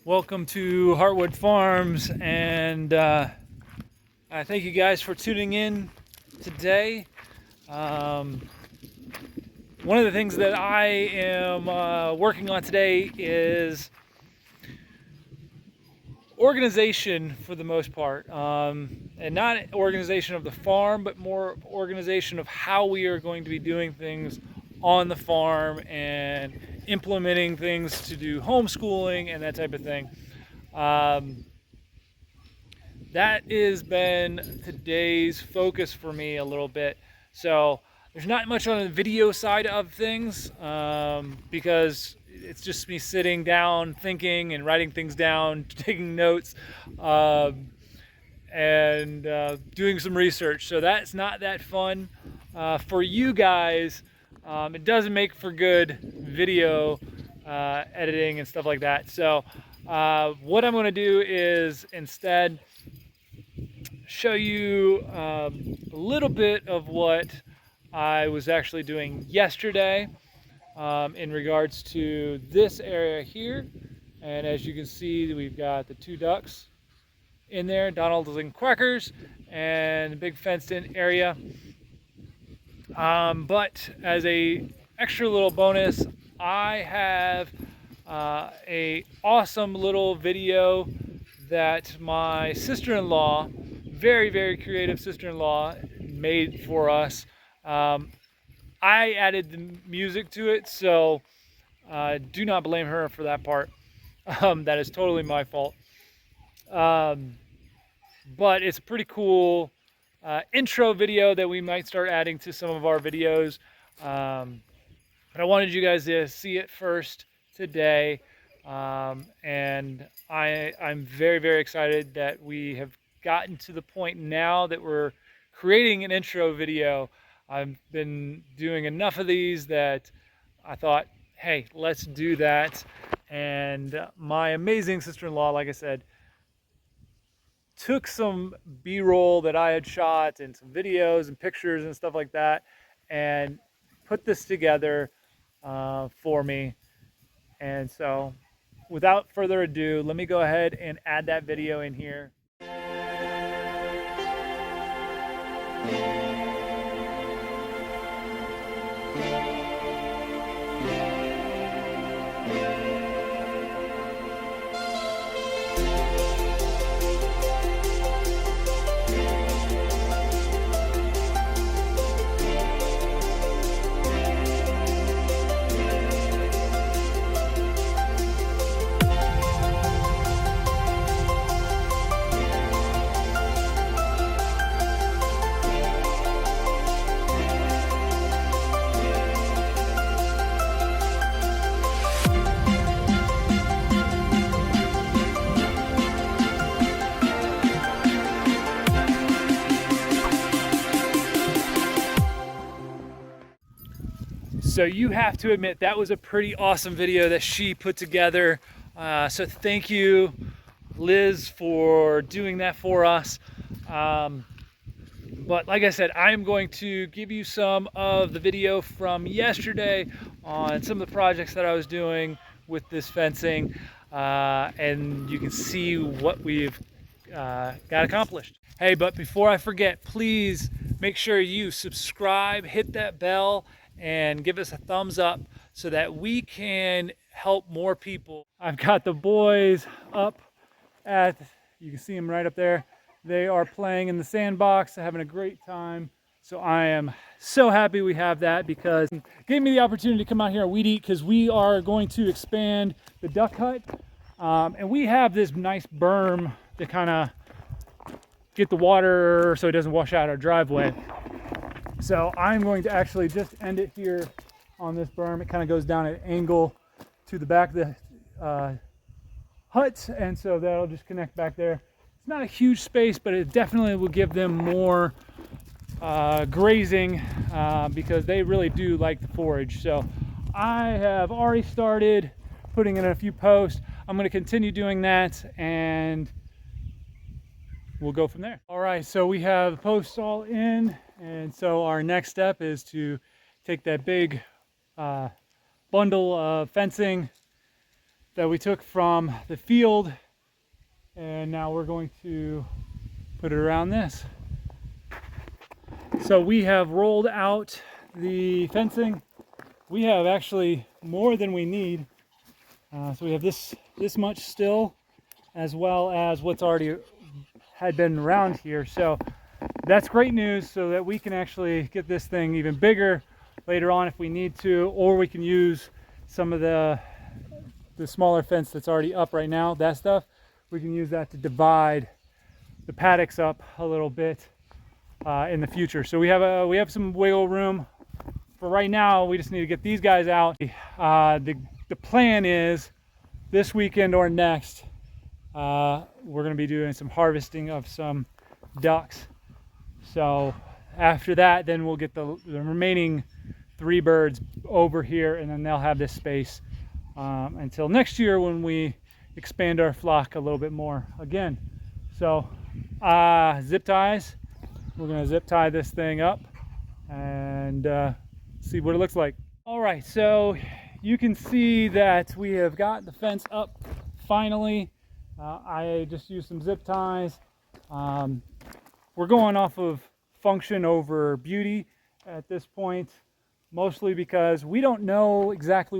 Welcome to Heartwood Farms, and I thank you guys for tuning in today. One of the things that I am working on today is organization for the most part, and not organization of the farm, but more organization of how we are going to be doing things on the farm and implementing things to do homeschooling and that type of thing. That has been today's focus for me a little bit. So there's not much on the video side of things because it's just me sitting down, thinking and writing things down, taking notes, and doing some research. So that's not that fun for you guys. It doesn't make for good video editing and stuff like that. So what I'm going to do is instead show you a little bit of what I was actually doing yesterday in regards to this area here. And as you can see, we've got the two ducks in there, Donald's and Quackers, and a big fenced in area. But as a extra little bonus, I have a awesome little video that my sister-in-law, very creative sister-in-law, made for us. I added the music to it, so do not blame her for that part. That is totally my fault. But it's a pretty cool intro video that we might start adding to some of our videos. But I wanted you guys to see it first today. And I'm very excited that we have gotten to the point now that we're creating an intro video. I've been doing enough of these that I thought, hey, let's do that. And my amazing sister-in-law, like I said, took some B-roll that I had shot and some videos and pictures and stuff like that and put this together for me. And so without further ado, let me go ahead and add that video in here. So you have to admit that was a pretty awesome video that she put together. So thank you, Liz, for doing that for us. But like I said, I'm going to give you some of the video from yesterday on some of the projects that I was doing with this fencing, and you can see what we've got accomplished. Hey, but before I forget, please make sure you subscribe, hit that bell, and give us a thumbs up so that we can help more people. I've got the boys up at, you can see them right up there. They are playing in the sandbox, having a great time. So I am so happy we have that because it gave me the opportunity to come out here and weed eat, because we are going to expand the duck hut. And we have this nice berm to kind of get the water so it doesn't wash out our driveway. So I'm going to actually just end it here on this berm. It kind of goes down at an angle to the back of the hut, and so that'll just connect back there. It's not a huge space, but it definitely will give them more grazing because they really do like to forage. So I have already started putting in a few posts. I'm going to continue doing that, and we'll go from there. All right, so we have the posts all in, and so our next step is to take that big bundle of fencing, that we took from the field, and now we're going to put it around this. So we have rolled out the fencing. We have actually more than we need. So we have this much still, as well as what's already had been around here. So that's great news, so that we can actually get this thing even bigger later on if we need to, or we can use some of the smaller fence that's already up right now. That stuff, we can use that to divide the paddocks up a little bit in the future. So we have some wiggle room. For right now, we just need to get these guys out. The plan is this weekend or next, we're going to be doing some harvesting of some ducks. So after that, then we'll get the remaining 3 birds over here, and then they'll have this space until next year when we expand our flock a little bit more again. So zip ties, we're going to zip tie this thing up and see what it looks like. All right, so you can see that we have got the fence up finally. I just used some zip ties. We're going off of function over beauty at this point, mostly because we don't know exactly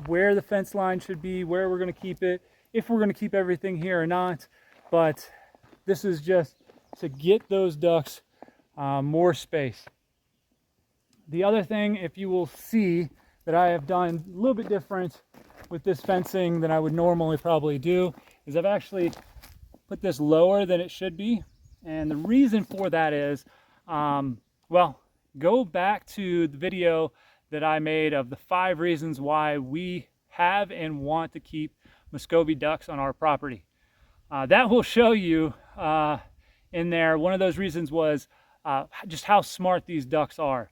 where the fence line should be, where we're going to keep it, if we're going to keep everything here or not. But this is just to get those ducks more space. The other thing, if you will see, that I have done a little bit different with this fencing than I would normally probably do, is I've actually put this lower than it should be. And the reason for that is, well, go back to the video that I made of the 5 reasons why we have and want to keep Muscovy ducks on our property. That will show you in there. One of those reasons was just how smart these ducks are.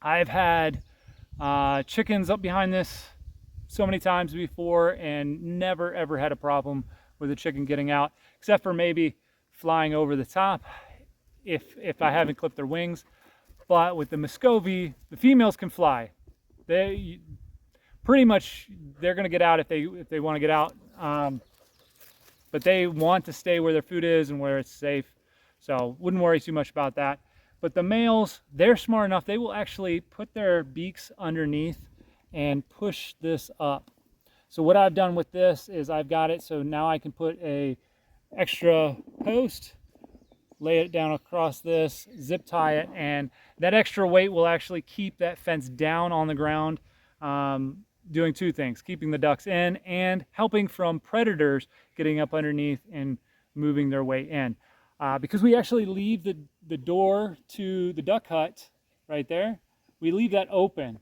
I've had chickens up behind this so many times before and never ever had a problem with a chicken getting out, except for maybe flying over the top if I haven't clipped their wings. But with the Muscovy, the females can fly. They pretty much, they're going to get out if they want to get out, but they want to stay where their food is and where it's safe, so wouldn't worry too much about that. But the males, they're smart enough, they will actually put their beaks underneath and push this up. So what I've done with this is I've got it so now I can put a extra post, lay it down across this, zip tie it, and that extra weight will actually keep that fence down on the ground, doing 2 things: keeping the ducks in and helping from predators getting up underneath and moving their way in. Because we actually leave the door to the duck hut right there, we leave that open.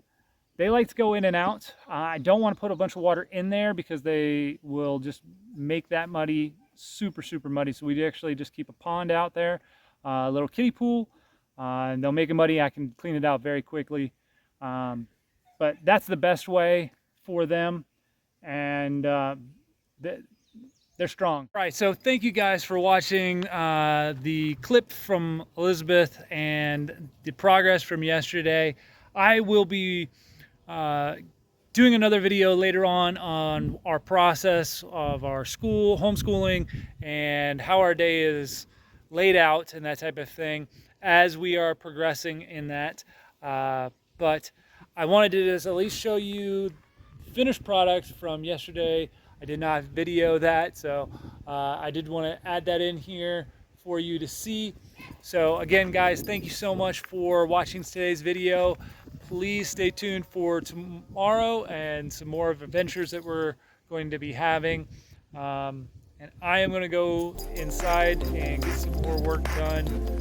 They like to go in and out. I don't want to put a bunch of water in there because they will just make that muddy super muddy. So we actually just keep a pond out there, a little kiddie pool, and they'll make it muddy. I can clean it out very quickly, but that's the best way for them, and they're strong. All right, so thank you guys for watching the clip from Elizabeth and the progress from yesterday. I will be doing another video later on our process of our homeschooling, and how our day is laid out and that type of thing as we are progressing in that. But I wanted to just at least show you finished product from yesterday. I did not video that, so I did want to add that in here for you to see. So again, guys, thank you so much for watching today's video. Please stay tuned for tomorrow and some more of adventures that we're going to be having. And I am going to go inside and get some more work done